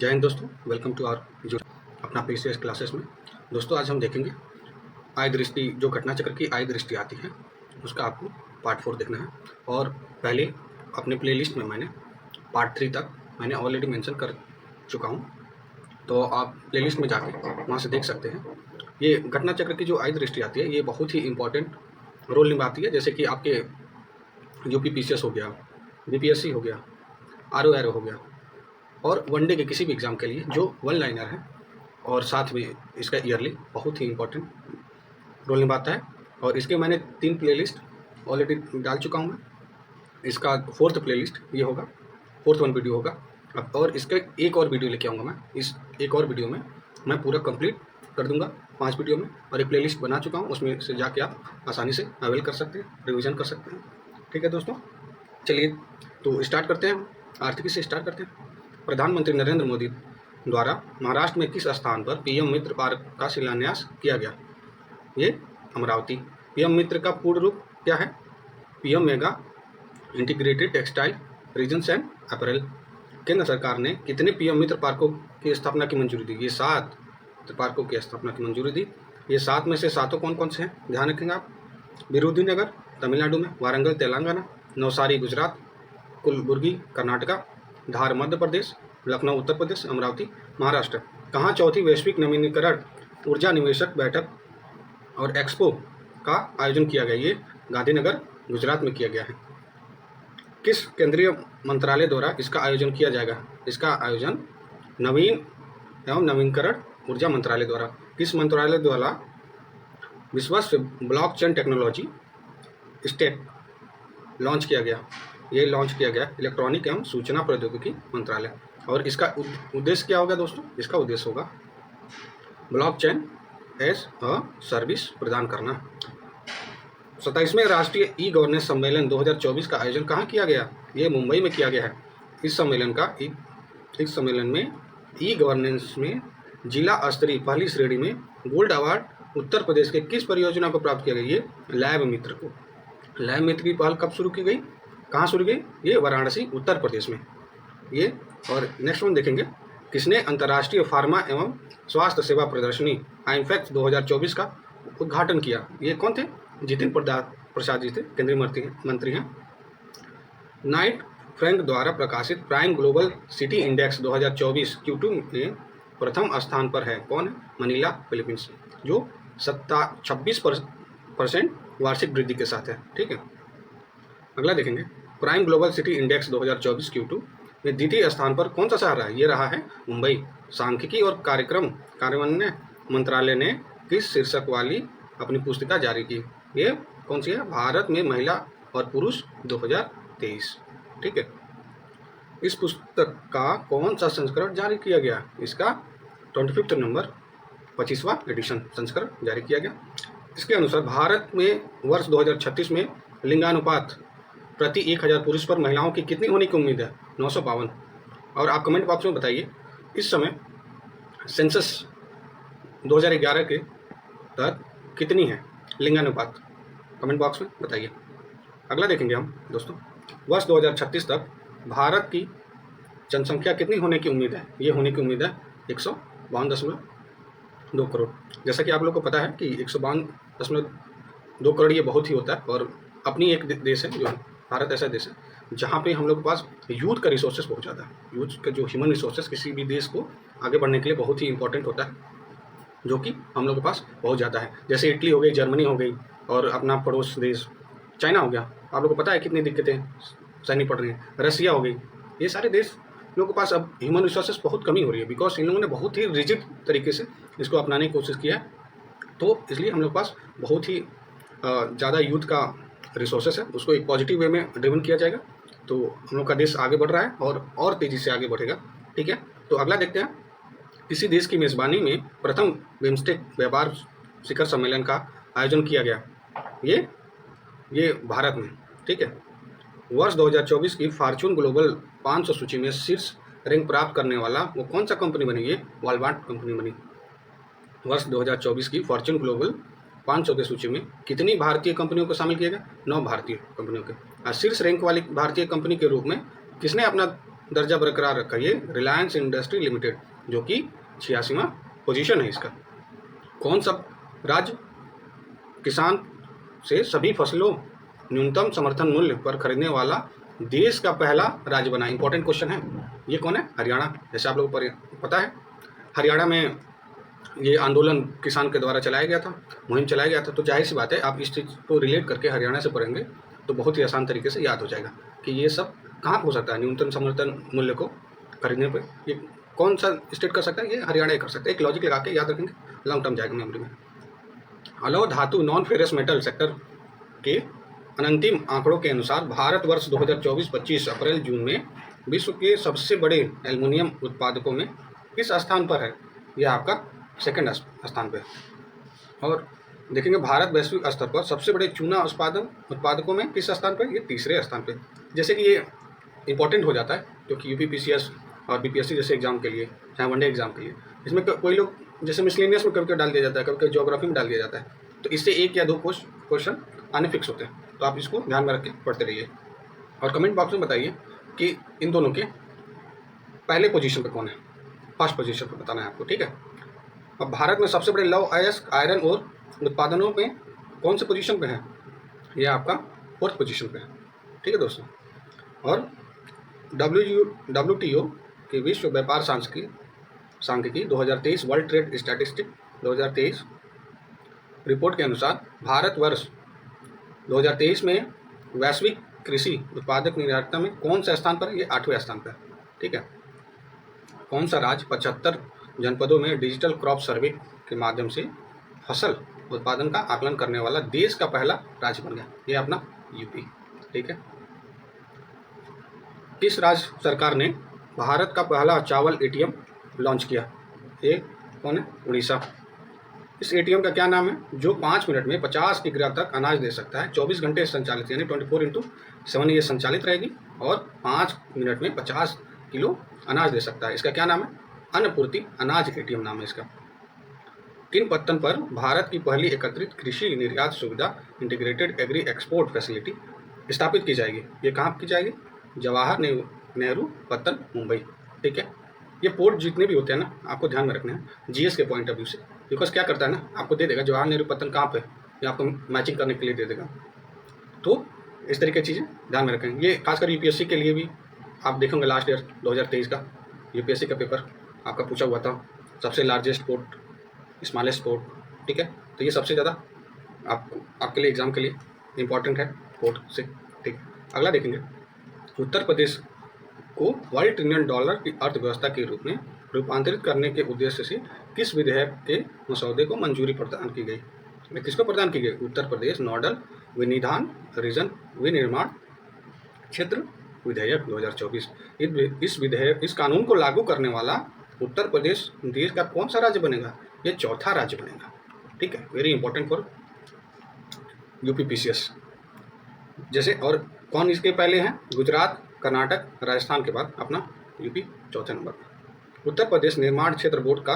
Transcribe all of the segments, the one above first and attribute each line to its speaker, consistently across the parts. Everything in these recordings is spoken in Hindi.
Speaker 1: जय हिंद दोस्तों, वेलकम टू आवर जो अपना पीसीएस क्लासेस में। दोस्तों आज हम देखेंगे आय दृष्टि, जो घटना चक्र की आय दृष्टि आती है उसका आपको पार्ट 4 देखना है। और पहले अपने प्लेलिस्ट में मैंने पार्ट 3 तक मैंने ऑलरेडी मेंशन कर चुका हूँ, तो आप प्लेलिस्ट में जाके वहाँ से देख सकते हैं। ये घटना चक्र की जो आय दृष्टि आती है ये बहुत ही इंपॉर्टेंट रोल निभाती है। जैसे कि आपके यूपी पीसीएस हो गया, बीपीएससी हो गया, आरओ हो गया, और वनडे के किसी भी एग्ज़ाम के लिए जो वन लाइनर है और साथ में इसका ईयरली बहुत ही इंपॉर्टेंट रोल निभाता है। और इसके मैंने 3 प्लेलिस्ट ऑलरेडी डाल चुका हूँ मैं। इसका 4th प्लेलिस्ट ये होगा, 4th वन वीडियो होगा अब, और इसका एक और वीडियो लेके आऊँगा मैं। इस एक और वीडियो में मैं पूरा कंप्लीट कर दूंगा 5 वीडियो में, और एक प्लेलिस्ट बना चुका हूँ, उसमें से जाके आप आसानी से अवेल कर सकते हैं, रिविज़न कर सकते हैं। ठीक है दोस्तों, चलिए तो स्टार्ट करते हैं। आर्थिकी से स्टार्ट करते हैं। प्रधानमंत्री नरेंद्र मोदी द्वारा महाराष्ट्र में किस स्थान पर पीएम मित्र पार्क का शिलान्यास किया गया? ये अमरावती। पीएम मित्र का पूर्ण रूप क्या है? PM mega integrated textile regions and apparel. केंद्र सरकार ने कितने पीएम मित्र पार्कों की स्थापना की मंजूरी दी? ये 7 पार्कों की स्थापना की मंजूरी दी। ये 7 में से 7 कौन कौन से हैं, ध्यान रखेंगे आप। बिरुदीनगर तमिलनाडु में, वारंगल तेलंगाना, नवसारी गुजरात, कलबुर्गी कर्नाटका, धार मध्य प्रदेश, लखनऊ उत्तर प्रदेश, अमरावती महाराष्ट्र। कहाँ चौथी वैश्विक नवीनीकरण ऊर्जा निवेशक बैठक और एक्सपो का आयोजन किया गया? ये गांधीनगर गुजरात में किया गया है। किस केंद्रीय मंत्रालय द्वारा इसका आयोजन किया जाएगा? इसका आयोजन नवीन एवं नवीनीकरण ऊर्जा मंत्रालय द्वारा। किस मंत्रालय द्वारा विश्वस्त ब्लॉकचेन टेक्नोलॉजी स्टेक लॉन्च किया गया? ये लॉन्च किया गया इलेक्ट्रॉनिक एवं सूचना प्रौद्योगिकी मंत्रालय। और इसका उद्देश्य क्या होगा दोस्तों? इसका उद्देश्य होगा ब्लॉकचेन एज अ सर्विस प्रदान करना। 27वें राष्ट्रीय ई गवर्नेंस सम्मेलन 2024 का आयोजन कहाँ किया गया? ये मुंबई में किया गया है। इस सम्मेलन में ई गवर्नेंस में जिला स्तरीय पहली श्रेणी में गोल्ड अवार्ड उत्तर प्रदेश के किस परियोजना को प्राप्त किया गया? ये लैब मित्र को। लैब मित्र की पहल कब शुरू की गई, कहाँ शुरू गई? ये वाराणसी उत्तर प्रदेश में। ये और नेक्स्ट वन देखेंगे, किसने अंतर्राष्ट्रीय फार्मा एवं स्वास्थ्य सेवा प्रदर्शनी आइंफेक्स 2024 का उद्घाटन किया? ये कौन थे? जितिन प्रसाद जी थे, केंद्रीय मंत्री हैं। नाइट फ्रैंक द्वारा प्रकाशित prime global city index 2024 Q2 में प्रथम स्थान पर है। कौन है? मनीला, फिलीपींस, जो 26% वार्षिक वृद्धि के साथ है। ठीक है, अगला देखेंगे, prime global city index 2024 Q2 में द्वितीय स्थान पर कौन सा शहर है? ये रहा है मुंबई। सांख्यिकी और कार्यान्वयन मंत्रालय ने किस शीर्षक वाली अपनी पुस्तिका जारी की? ये कौन सी है? भारत में महिला और पुरुष 2023। ठीक है, इस पुस्तक का कौन सा संस्करण जारी किया गया? इसका 25वां नंबर 25वां एडिशन संस्करण जारी किया गया। इसके अनुसार भारत में वर्ष 2036 में लिंगानुपात प्रति 1000 पुरुष पर महिलाओं की कितनी होने की उम्मीद है? 952। और आप कमेंट बॉक्स में बताइए, इस समय सेंसस 2011 के तहत कितनी है लिंगानुपात? कमेंट बॉक्स में बताइए। अगला देखेंगे हम दोस्तों, वर्ष 2036 तक भारत की जनसंख्या कितनी होने की उम्मीद है? ये होने की उम्मीद है 152.2 करोड़। जैसा कि आप लोग को पता है कि 152.2 करोड़ ये बहुत ही होता है। और अपनी एक देश है जो भारत, ऐसा देश है जहाँ पे हम लोग के पास यूथ का रिसोर्सेज बहुत ज़्यादा है। यूथ का जो ह्यूमन रिसोर्सेज किसी भी देश को आगे बढ़ने के लिए बहुत ही इंपॉर्टेंट होता है, जो कि हम लोग के पास बहुत ज़्यादा है। जैसे इटली हो गई, जर्मनी हो गई, और अपना पड़ोस देश चाइना हो गया। आप लोग को पता है कितनी दिक्कतें सहनी पड़ रही हैं। रसिया हो गई, ये सारे देश लोगों के पास अब ह्यूमन रिसोर्सेज बहुत कमी हो रही है, बिकॉज इन लोगों ने बहुत ही रिजिड तरीके से इसको अपनाने की कोशिश किया है। तो इसलिए हम लोग के पास बहुत ही ज़्यादा यूथ का रिसोर्सेस है, उसको एक पॉजिटिव वे में ड्रिवन किया जाएगा तो हम लोग का देश आगे बढ़ रहा है और तेज़ी से आगे बढ़ेगा। ठीक है, तो अगला देखते हैं, किसी देश की मेज़बानी में प्रथम बिम्स्टेक व्यापार शिखर सम्मेलन का आयोजन किया गया? ये भारत में। ठीक है, वर्ष 2024 की फॉर्च्यून ग्लोबल 500 सूची में शीर्ष रैंक प्राप्त करने वाला वो कौन सा कंपनी बनी? ये वॉलमार्ट कंपनी बनी। वर्ष 2024 की फॉर्च्यून ग्लोबल 500 की सूची में कितनी भारतीय कंपनियों को शामिल किया गया? 9 भारतीय कंपनियों के। शीर्ष रैंक वाली भारतीय कंपनी के रूप में किसने अपना दर्जा बरकरार रखा, ये रिलायंस इंडस्ट्री लिमिटेड, जो कि 86वां पोजीशन है इसका। कौन सा राज्य किसान से सभी फसलों न्यूनतम समर्थन मूल्य पर खरीदने वाला देश का पहला राज्य बना? इंपॉर्टेंट क्वेश्चन है। ये कौन है? हरियाणा। जैसे आप लोगों को पता है, हरियाणा में ये आंदोलन किसान के द्वारा चलाया गया था, मुहिम चलाया गया था। तो जाहिर सी बात है, आप इस चीज़ को रिलेट करके हरियाणा से पढ़ेंगे तो बहुत ही आसान तरीके से याद हो जाएगा कि ये सब कहाँ हो सकता है। न्यूनतम समर्थन मूल्य को खरीदने पर ये कौन सा स्टेट कर सकता है? ये हरियाणा ही कर सकता है। एक लॉजिक लगा के याद रखेंगे, लॉन्ग टर्म जाएगा मेमोरी में। अलौह धातु नॉन फेरस मेटल सेक्टर के अंतिम आंकड़ों के अनुसार भारत वर्ष 2024-25 अप्रैल जून में विश्व के सबसे बड़े एल्युमिनियम उत्पादकों में किस स्थान पर है? यह आपका सेकंड स्थान पे। और देखेंगे भारत वैश्विक स्तर पर सबसे बड़े चूना उत्पादकों में किस स्थान पर? ये तीसरे स्थान पे। जैसे कि ये इंपॉर्टेंट हो जाता है क्योंकि यूपीपीसीएस और बीपीएससी जैसे एग्जाम के लिए, चाहे वनडे एग्जाम के लिए, इसमें कोई लोग जैसे मिसलेनियस में कभी डाल दिया जाता है, कभी ज्योग्राफी में डाल दिया जाता है, तो इससे 1 या 2 क्वेश्चन आने फिक्स होते हैं। तो आप इसको ध्यान में रख के पढ़ते रहिए और कमेंट बॉक्स में बताइए कि इन दोनों के पहले पोजीशन पे कौन है, फर्स्ट पोजीशन पे बताना है आपको, ठीक है। अब भारत में सबसे बड़े लौह अयस्क आयरन और उत्पादनों में कौन से पोजीशन पे है? ये आपका 4th पोजीशन पे है, ठीक है दोस्तों। और WTO के विश्व व्यापार सांख्यिकी 2023 वर्ल्ड ट्रेड स्टैटिस्टिक 2023 रिपोर्ट के अनुसार भारत वर्ष 2023 में वैश्विक कृषि उत्पादक निर्यात में कौन सा स्थान पर है? ये 8वें स्थान पर, ठीक है। कौन सा राज्य 75 जनपदों में डिजिटल क्रॉप सर्वे के माध्यम से फसल उत्पादन का आकलन करने वाला देश का पहला राज्य बन गया? ये अपना यूपी, ठीक है। किस राज्य सरकार ने भारत का पहला चावल एटीएम लॉन्च किया? ये कौन है? उड़ीसा। इस एटीएम का क्या नाम है? जो 5 मिनट में 50 किग्रा तक अनाज दे सकता है, 24 घंटे संचालित, यानी 24/7 ये संचालित रहेगी और 5 मिनट में 50 किलो अनाज दे सकता है। इसका क्या नाम है? अन्नपूर्ति अनाज एटीएम नाम है इसका। किन पत्तन पर भारत की पहली एकत्रित कृषि निर्यात सुविधा इंटीग्रेटेड एग्री एक्सपोर्ट फैसिलिटी स्थापित की जाएगी? ये कहाँ की जाएगी? जवाहर नेहरू पत्तन, मुंबई, ठीक है। ये पोर्ट जितने भी होते हैं ना, आपको ध्यान में रखना है जीएस के पॉइंट ऑफ व्यू से, बिकॉज क्या करता है ना, आपको दे देगा जवाहर नेहरू पत्तन कहाँ पे, ये आपको मैचिंग करने के लिए दे देगा। तो इस तरीके की चीज़ें ध्यान में रखें। ये खासकर यूपीएससी के लिए भी आप देखेंगे, लास्ट ईयर 2023 का यूपीएससी का पेपर आपका पूछा हुआ था, सबसे लार्जेस्ट पोर्ट, स्मॉलेस्ट पोर्ट, ठीक है। तो ये सबसे ज़्यादा आपके लिए एग्जाम के लिए इम्पॉर्टेंट है पोर्ट से, ठीक। अगला देखेंगे, उत्तर प्रदेश को $1 ट्रिलियन की अर्थव्यवस्था के रूप में रूपांतरित करने के उद्देश्य से किस विधेयक के मसौदे को मंजूरी प्रदान की गई? किसको प्रदान की गई? उत्तर प्रदेश नोडल विनिधान रीजन विनिर्माण क्षेत्र विधेयक 2024। इस कानून को लागू करने वाला उत्तर प्रदेश देश का कौन सा राज्य बनेगा? ये 4था राज्य बनेगा, ठीक है। Very important for UPPCS. जैसे और कौन इसके पहले हैं? गुजरात, कर्नाटक, राजस्थान के बाद अपना यूपी 4थे नंबर पर। उत्तर प्रदेश निर्माण क्षेत्र बोर्ड का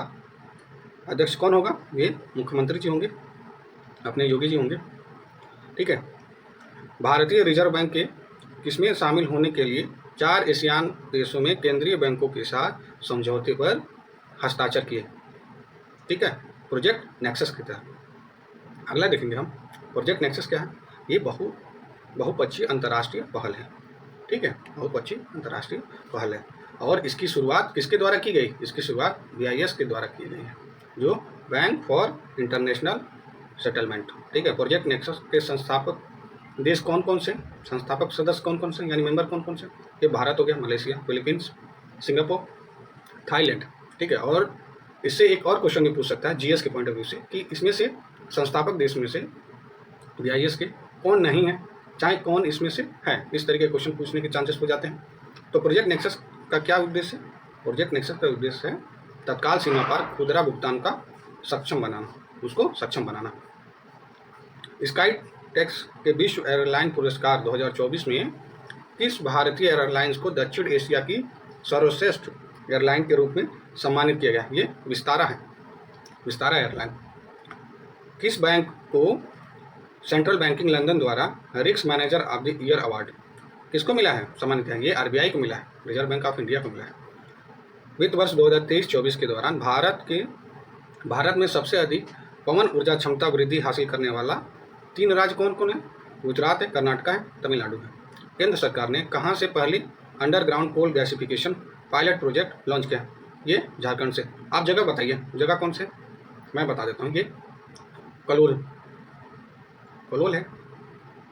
Speaker 1: अध्यक्ष कौन होगा? ये मुख्यमंत्री जी होंगे, अपने योगी जी होंगे, ठीक है। भारतीय रिजर्व बैंक के किसमें शामिल होने के लिए 4 एशियान देशों में केंद्रीय बैंकों के साथ समझौते पर हस्ताक्षर किए? ठीक है, प्रोजेक्ट नेक्सस के तहत। अगला देखेंगे हम, प्रोजेक्ट नेक्सस क्या है? ये बहुपक्षीय अंतर्राष्ट्रीय पहल है, ठीक है, बहुपक्षीय अंतर्राष्ट्रीय पहल है। और इसकी शुरुआत किसके द्वारा की गई? इसकी शुरुआत BIS के द्वारा की गई है, जो बैंक फॉर इंटरनेशनल सेटलमेंट, ठीक है। प्रोजेक्ट नेक्सस के संस्थापक देश कौन कौन से, संस्थापक सदस्य कौन कौन से, यानी मेंबर कौन कौन से? ये भारत हो गया, मलेशिया, फिलीपींस, सिंगापुर, थाईलैंड, ठीक है। और इससे एक और क्वेश्चन भी पूछ सकता है जीएस के पॉइंट ऑफ व्यू से कि इसमें से संस्थापक देश में से BIS के कौन नहीं है, चाहे कौन इसमें से है। इस तरीके के क्वेश्चन पूछने के चांसेस हो जाते हैं। तो प्रोजेक्ट नेक्सस का क्या उद्देश्य है? प्रोजेक्ट नेक्सस का उद्देश्य है तत्काल सीमा पर खुदरा भुगतान का सक्षम बनाना, उसको सक्षम बनाना। स्काई टैक्स के विश्व एयरलाइन पुरस्कार 2024 में किस भारतीय एयरलाइंस को दक्षिण एशिया की सर्वश्रेष्ठ एयरलाइन के रूप में सम्मानित किया गया? ये विस्तारा है, विस्तारा एयरलाइन। किस बैंक को सेंट्रल बैंकिंग लंदन द्वारा risk manager of the year award किसको मिला है सामान्यतः? ये आरबीआई को मिला है, रिजर्व बैंक ऑफ इंडिया को मिला है। वित्त वर्ष 2023-24 के दौरान भारत में सबसे अधिक पवन ऊर्जा क्षमता वृद्धि हासिल करने वाला 3 राज्य कौन कौन है? गुजरात है, कर्नाटक है, तमिलनाडु है। केंद्र सरकार ने कहाँ से पहली underground coal gasification pilot project launch किया? ये झारखंड से। आप जगह बताइए, जगह कौन से? मैं बता देता हूँ, ये कलोल है,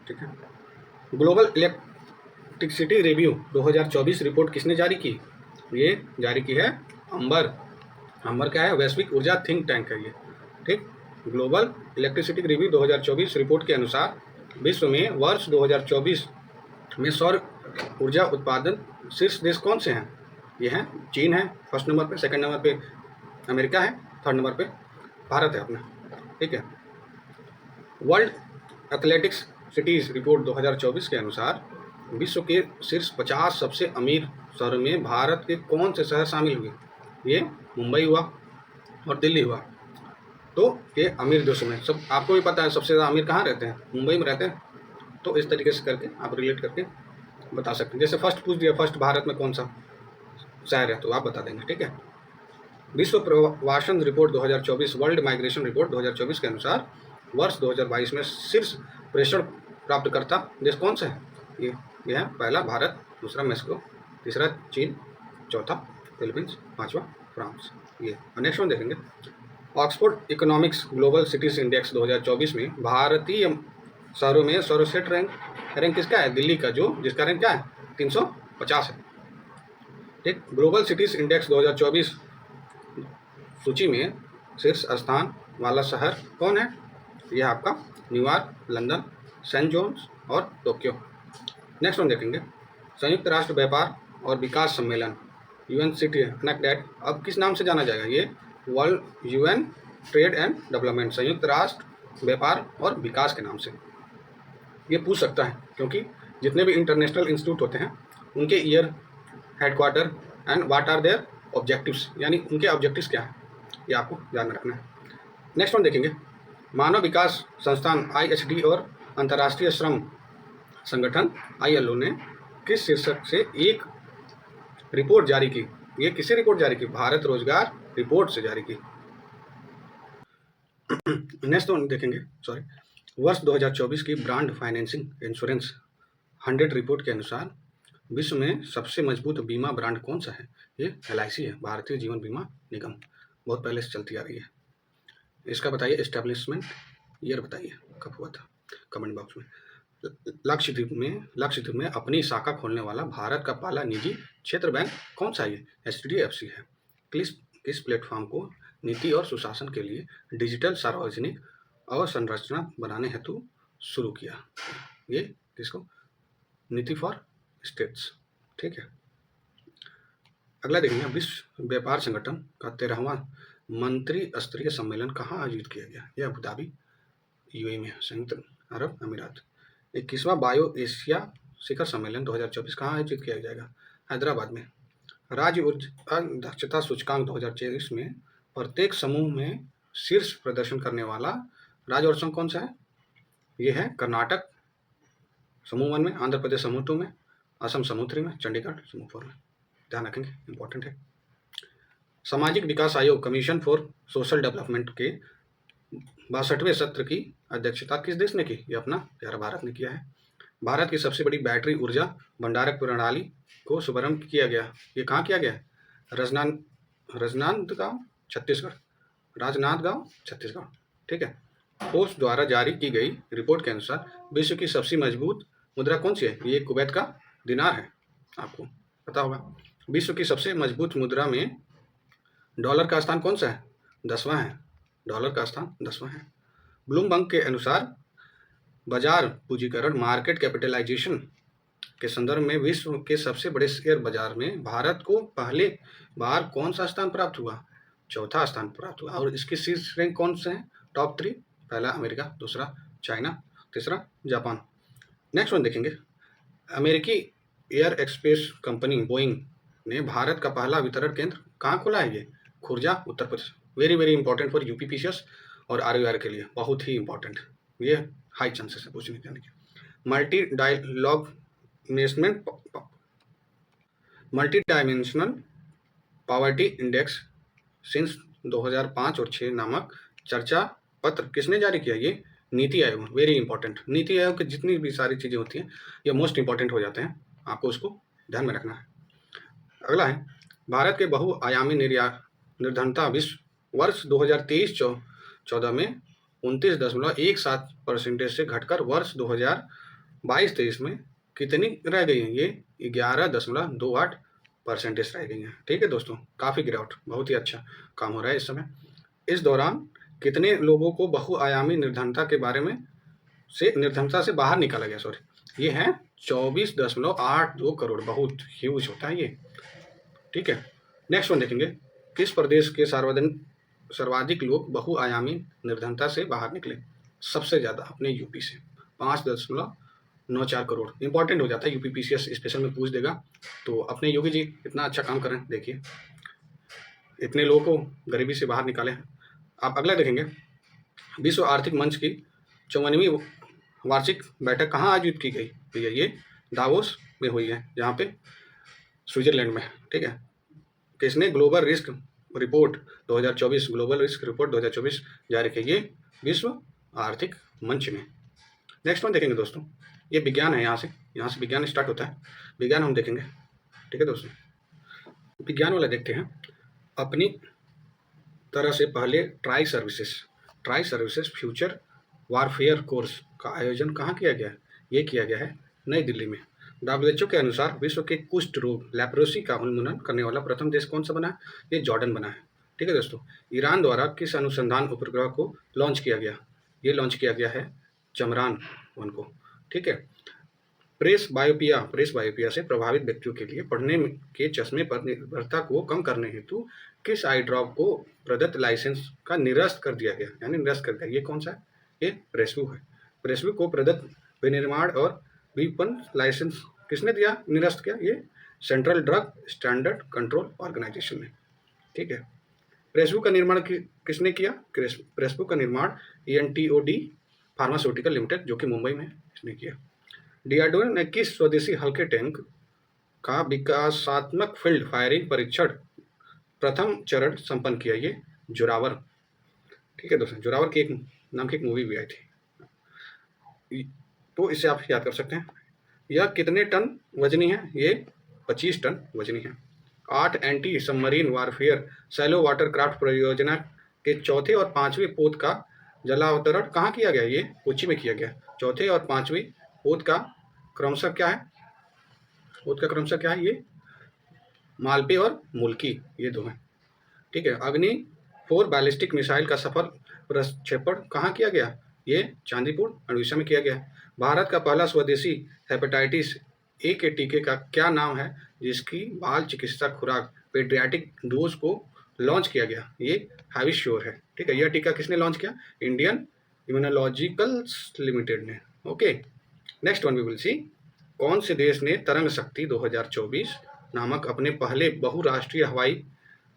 Speaker 1: ठीक है। ग्लोबल इलेक्ट्रिसिटी रिव्यू 2024 रिपोर्ट किसने जारी की? ये जारी की है अंबर क्या है? वैश्विक ऊर्जा थिंक टैंक है ये, ठीक। ग्लोबल इलेक्ट्रिसिटी रिव्यू 2024 रिपोर्ट के अनुसार विश्व में वर्ष 2024 में सौर ऊर्जा उत्पादन शीर्ष देश कौन से हैं? ये हैं चीन है फर्स्ट नंबर पे, सेकंड नंबर पे अमेरिका है, थर्ड नंबर पे भारत है अपना, ठीक है। वर्ल्ड एथलेटिक्स सिटीज़ रिपोर्ट 2024 के अनुसार विश्व के शीर्ष 50 सबसे अमीर शहरों में भारत के कौन से शहर शामिल हुए? ये मुंबई हुआ और दिल्ली हुआ। तो ये अमीर देशों में, सब आपको भी पता है सबसे ज़्यादा अमीर कहाँ रहते हैं? मुंबई में रहते हैं। तो इस तरीके से करके आप रिलेट करके बता सकते हैं। जैसे फर्स्ट पूछ दिया, फर्स्ट भारत में कौन सा शहर है, तो आप बता देंगे, ठीक है। विश्व प्रवासन रिपोर्ट 2024 वर्ल्ड माइग्रेशन रिपोर्ट 2024 के अनुसार वर्ष 2022 में शीर्ष प्रेषण प्राप्तकर्ता देश कौन सा है? ये है पहला भारत, दूसरा मेक्सिको, तीसरा चीन, चौथा फिलीपींस, पांचवा फ्रांस। ये नेक्स्ट वन देखेंगे, Oxford economics global cities index 2024 में भारतीय शहरों में सर्वश्रेष्ठ रैंक किसका है? दिल्ली का, जिसका रैंक क्या है? 350 है, ठीक। ग्लोबल सिटीज इंडेक्स 2024 सूची में शीर्ष स्थान वाला शहर कौन है? यह आपका न्यूयॉर्क, लंदन, सेंट जोन्स और टोक्यो। नेक्स्ट वन देखेंगे, संयुक्त राष्ट्र व्यापार और विकास सम्मेलन UNCTAD अब किस नाम से जाना जाएगा? ये world UN trade and development, संयुक्त राष्ट्र व्यापार और विकास के नाम से ये पूछ सकता है, क्योंकि जितने भी इंटरनेशनल इंस्टीट्यूट होते हैं उनके year, headquarter and what are their objectives, यानी उनके ऑब्जेक्टिव्स क्या है, ये आपको ध्यान में रखना है। नेक्स्ट वन देखेंगे, मानव विकास संस्थान IHD और अंतर्राष्ट्रीय श्रम संगठन ILO ने किस शीर्षक से एक रिपोर्ट जारी की? ये किससे रिपोर्ट जारी की? भारत रोजगार रिपोर्ट से जारी की। नेक्स्ट वन देखेंगे, वर्ष 2024 की ब्रांड फाइनेंसिंग इंश्योरेंस 100 रिपोर्ट के अनुसार विश्व में सबसे मजबूत बीमा ब्रांड कौन सा है? ये LIC है, भारतीय जीवन बीमा निगम, बहुत पहले से चलती आ रही है। इसका बताइए एस्टेब्लिशमेंट ईयर बताइए कब हुआ था, कमेंट बॉक्स में। लक्षद्वीप में अपनी शाखा खोलने वाला भारत का पहला निजी क्षेत्र बैंक कौन सा है? ये HDFC है। किस प्लेटफॉर्म को नीति और सुशासन के लिए डिजिटल सार्वजनिक अवसंरचना बनाने हेतु शुरू किया? ये किसको? नीति फॉर स्टेट्स, ठीक है। अगला देखेंगे, विश्व व्यापार संगठन का 13वां मंत्री स्तरीय सम्मेलन कहाँ आयोजित किया गया? यह अबू धाबी UAE में, संयुक्त अरब अमीरात। 21वां बायो एशिया शिखर सम्मेलन 2024 कहाँ आयोजित किया जाएगा? हैदराबाद में। राज्य ऊर्जा दक्षता सूचकांक 2024 में प्रत्येक समूह में शीर्ष प्रदर्शन करने वाला राज्य और संघ कौन सा है? ये है कर्नाटक समूह 1 में, आंध्र प्रदेश समूह 2 में, असम समूह 3 में, चंडीगढ़ समूह 4 में। ध्यान रखेंगे, इंपॉर्टेंट है। सामाजिक विकास आयोग कमीशन फॉर सोशल डेवलपमेंट के 62वें सत्र की अध्यक्षता किस देश ने की? ये अपना प्यारा भारत ने किया है। भारत की सबसे बड़ी बैटरी ऊर्जा भंडारक प्रणाली को शुभारंभ किया गया, ये कहाँ किया गया? राजनांदगांव छत्तीसगढ़, ठीक है। पोस्ट द्वारा जारी की गई रिपोर्ट के अनुसार विश्व की सबसे मजबूत मुद्रा कौन सी है? ये कुवैत का दिनार है, आपको पता होगा। विश्व की सबसे मजबूत मुद्रा में डॉलर का स्थान कौन सा है? 10वां है, डॉलर का स्थान 10वां है। ब्लूमबर्ग के अनुसार बाजार पूंजीकरण मार्केट कैपिटलाइजेशन के संदर्भ में विश्व के सबसे बड़े शेयर बाजार में भारत को पहले बार कौन सा स्थान प्राप्त हुआ? चौथा स्थान प्राप्त हुआ। और इसके शीर्ष रैंक कौन से हैं? टॉप 3, पहला अमेरिका, दूसरा चाइना, तीसरा जापान। नेक्स्ट वन देखेंगे, अमेरिकी एयर एक्सप्रेस कंपनी बोइंग ने भारत का पहला वितरण केंद्र कहाँ खोला है? ये Khurja, Uttar Pradesh. Very very important for UPPCS और ROR के लिए, बहुत ही इंपॉर्टेंट, ये हाई चांसेस है पूछने जाने के। Multi dialogue national multi dimensional poverty index since 2005 और 6 नामक चर्चा पत्र किसने जारी किया? ये नीति आयोग। Very important. नीति आयोग की जितनी भी सारी चीज़ें होती हैं ये मोस्ट इंपॉर्टेंट हो जाते हैं, आपको उसको ध्यान में रखना है। अगला है भारत के बहुआयामी निर्धनता विश्व वर्ष 2023-14 में 29.17% से घटकर वर्ष 2022-23 में कितनी रह गई है? ये 11.28% रह गई हैं। ठीक है दोस्तों, काफ़ी गिरावट, बहुत ही अच्छा काम हो रहा है इस समय। इस दौरान कितने लोगों को बहुआयामी निर्धनता के बारे में निर्धनता से बाहर निकाला गया? सॉरी, ये है 24.82 करोड़। बहुत ह्यूज होता है ये। ठीक है, नेक्स्ट वन देखेंगे। किस प्रदेश के सर्वाधिक लोग बहुआयामी निर्धनता से बाहर निकले? सबसे ज़्यादा अपने यूपी से 5.94 करोड़। इंपॉर्टेंट हो जाता है, यूपी पीसीएस स्पेशल में पूछ देगा। तो अपने योगी जी इतना अच्छा काम कर रहे हैं, देखिए इतने लोगों को गरीबी से बाहर निकाले हैं। आप अगला देखेंगे। विश्व आर्थिक मंच की 54वीं वार्षिक बैठक कहाँ आयोजित की गई? भैया ये दावोस में हुई है, जहाँ पे स्विट्जरलैंड में। ठीक है, किसने global risk report 2024 global risk report 2024 जारी की? ये विश्व आर्थिक मंच में। नेक्स्ट वन देखेंगे दोस्तों, ये विज्ञान है। यहाँ से विज्ञान स्टार्ट होता है। विज्ञान हम देखेंगे। ठीक है दोस्तों, विज्ञान वाला देखते हैं। अपनी तरह से पहले tri services future warfare course का आयोजन कहाँ किया गया है? ये किया गया है नई दिल्ली में। WHO के अनुसार विश्व के कुष्ठ रोग लेप्रोसी का उन्मूलन करने वाला प्रथम देश कौन सा बना है? ये जॉर्डन बना है। ठीक है दोस्तों, ईरान द्वारा किस अनुसंधान उपग्रह को लॉन्च किया गया? ये लॉन्च किया गया है चंद्रयान-1 को। ठीक है, प्रेस बायोपिया से प्रभावित व्यक्तियों के लिए पढ़ने के चश्मे पर निर्भरता को कम करने हेतु किस आई ड्रॉप को प्रदत्त लाइसेंस का निरस्त कर दिया गया? यानी निरस्त कर दिया। ये कौन सा है? ये प्रेसवू है। प्रेसवू को प्रदत्त विनिर्माण और विपणन लाइसेंस किसने दिया, निरस्त किया? ये central drug standard control organisation ने। ठीक है, प्रेसवू का निर्माण किसने किया? प्रेसवू का निर्माण ENTOD फार्मास्यूटिकल लिमिटेड, जो कि मुंबई में, इसने किया। डीआरडीओ ने किस स्वदेशी हल्के टैंक का विकासात्मक फील्ड फायरिंग परीक्षण प्रथम चरण संपन्न किया? ये जोरावर। ठीक है दोस्तों, जोरावर की एक नाम की एक मूवी भी आई थी, तो इसे आप याद कर सकते हैं। यह कितने टन वजनी है? ये 25 टन वजनी है। 8 anti submarine warfare shallow water craft परियोजना के चौथे और पांचवें पोत का जलावतरण कहाँ किया गया? ये कोच्चि में किया गया। चौथे और पांचवें पोत का क्रमशः क्या है? पोत का क्रमशः क्या है? ये मालपे और मुल्की, ये दो हैं। ठीक है, अग्नि 4 बैलिस्टिक मिसाइल का सफल प्रक्षेपण कहाँ किया गया? ये चांदीपुर ओडिशा में किया गया। भारत का पहला स्वदेशी हेपेटाइटिस ए के टीके का क्या नाम है, जिसकी बाल चिकित्सा खुराक पेडियाट्रिक डोज को लॉन्च किया गया? ये हैविश्योर है। ठीक है, यह टीका किसने लॉन्च किया? इंडियन इम्यूनोलॉजिकल्स लिमिटेड ने। Okay, next one we will see. कौन से देश ने तरंग शक्ति 2024 नामक अपने पहले बहुराष्ट्रीय हवाई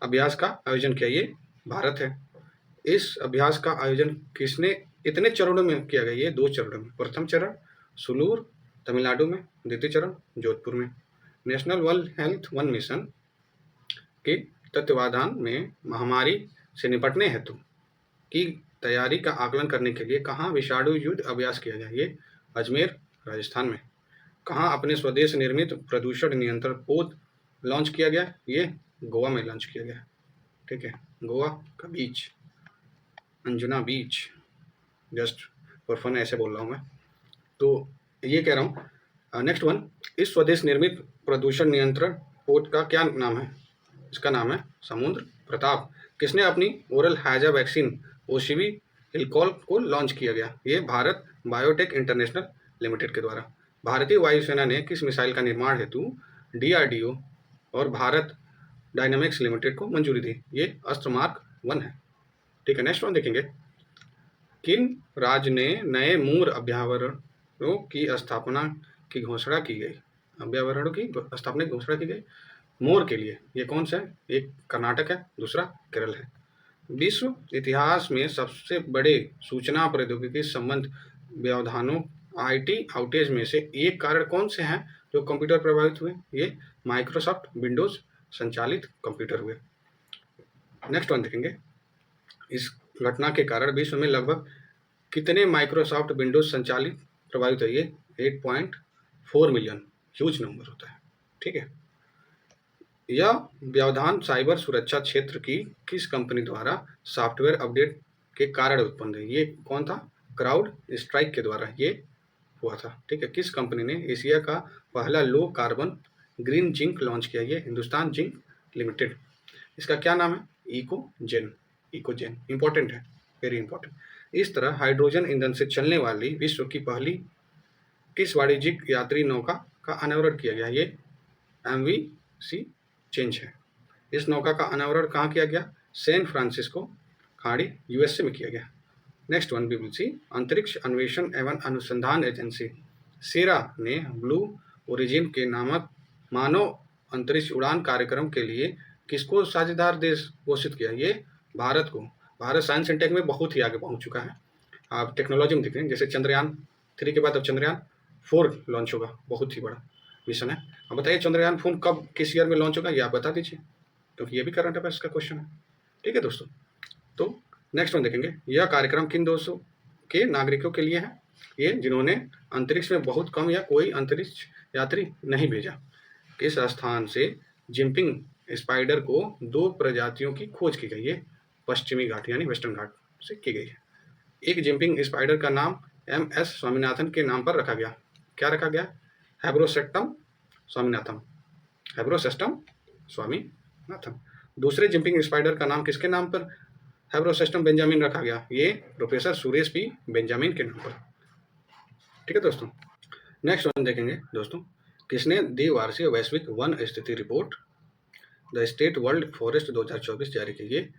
Speaker 1: अभ्यास का आयोजन किया? ये भारत है। इस अभ्यास का आयोजन किसने इतने चरणों में किया गया? ये 2 चरणों में। प्रथम चरण सुलूर तमिलनाडु में, द्वितीय चरण जोधपुर में। National world health one mission के तत्वावधान में महामारी से निपटने हेतु की तैयारी का आकलन करने के लिए कहाँ विषाणु युद्ध अभ्यास किया गया? ये अजमेर राजस्थान में। कहाँ अपने स्वदेश निर्मित प्रदूषण नियंत्रण पोत लॉन्च किया गया? ये गोवा में लॉन्च किया गया। ठीक है, गोवा का बीच, अंजुना बीच, जस्ट फॉर फन ऐसे बोल रहा हूँ मैं, तो ये कह रहा हूँ। नेक्स्ट वन, इस स्वदेश निर्मित प्रदूषण नियंत्रण पोत का क्या नाम है? इसका नाम है समुद्र प्रताप। किसने अपनी ओरल हैजा वैक्सीन ओशीवी हिलकॉल को लॉन्च किया गया? ये भारत बायोटेक इंटरनेशनल लिमिटेड के द्वारा। भारतीय वायुसेना ने किस मिसाइल का निर्माण हेतु DRDO और भारत डायनामिक्स लिमिटेड को मंजूरी दी? ये अस्त्र मार्क 1 है। ठीक है, नेक्स्ट वन देखेंगे। किन राज्य ने नए मूर अभ्यारण्यों की स्थापना की घोषणा की गई? अभ्यारण्यों की स्थापना की घोषणा की गई मोर के लिए। ये कौन सा है? एक कर्नाटक है, दूसरा केरल है। विश्व इतिहास में सबसे बड़े सूचना प्रौद्योगिकी संबंध व्यवधानों IT आउटेज में से एक कारण कौन से हैं? जो कंप्यूटर प्रभावित हुए ये माइक्रोसॉफ्ट विंडोज संचालित कंप्यूटर हुए। नेक्स्ट वन देखेंगे, इस घटना के कारण विश्व में लगभग कितने माइक्रोसॉफ्ट विंडोज संचालित प्रभावित है? ये 8.4 मिलियन, ह्यूज नंबर होता है। ठीक है, यह व्यवधान साइबर सुरक्षा क्षेत्र की किस कंपनी द्वारा सॉफ्टवेयर अपडेट के कारण उत्पन्न है? ये कौन था? क्राउड स्ट्राइक के द्वारा ये हुआ था। ठीक है, किस कंपनी ने एशिया का पहला low carbon green zinc launch किया? ये हिंदुस्तान जिंक लिमिटेड। इसका क्या नाम है? इकोजेन। इकोजेन इंपॉर्टेंट है, वेरी इंपॉर्टेंट। इस तरह हाइड्रोजन ईंधन से चलने वाली विश्व की पहली किस वाणिज्यिक यात्री नौका का अनावरण किया गया? ये MV चेंज है। इस नौका का अनावरण कहाँ किया गया? सैन फ्रांसिस्को खाड़ी USA में किया गया। Next one we will see, अंतरिक्ष अन्वेषण एवं अनुसंधान एजेंसी सेरा ने ब्लू ओरिजिन के नामक मानव अंतरिक्ष उड़ान कार्यक्रम के लिए किसको साझेदार देश घोषित किया? ये भारत को। भारत साइंस एंड टेक में बहुत ही आगे पहुंच चुका है। आप टेक्नोलॉजी में देख रहे हैं, जैसे चंद्रयान 3 के बाद अब चंद्रयान 4 लॉन्च होगा, बहुत ही बड़ा मिशन है। अब बताइए चंद्रयान 4 कब किस ईयर में लॉन्च होगा, ये आप बता दीजिए, क्योंकि ये भी करंट अफेयर्स का क्वेश्चन है। ठीक है दोस्तों, तो नेक्स्ट वन देखेंगे, यह कार्यक्रम किन देशों के नागरिकों के लिए है? ये जिन्होंने अंतरिक्ष में बहुत कम या कोई अंतरिक्ष यात्री नहीं भेजा। किस स्थान से जिम्पिंग स्पाइडर को 2 प्रजातियों की खोज की गई? है पश्चिमी घाट यानी वेस्टर्न घाट से की गई है। एक जिम्पिंग स्पाइडर का नाम MS स्वामीनाथन के नाम पर रखा गया। क्या रखा गया? हेब्रोसेस्टम स्वामीनाथन। हेब्रोसेस्टम स्वामीनाथन। दूसरे जिम्पिंग स्पाइडर का नाम किसके नाम पर हेब्रोसेस्टम बेंजामिन रखा गया? ये प्रोफेसर सुरेश P बेंजामिन के नाम पर। ठीक है दोस्तों, नेक्स्ट वन देखेंगे दोस्तों, किसने द्विवार्षिक वैश्विक वन स्थिति report the state world forest 2024 जारी की? ये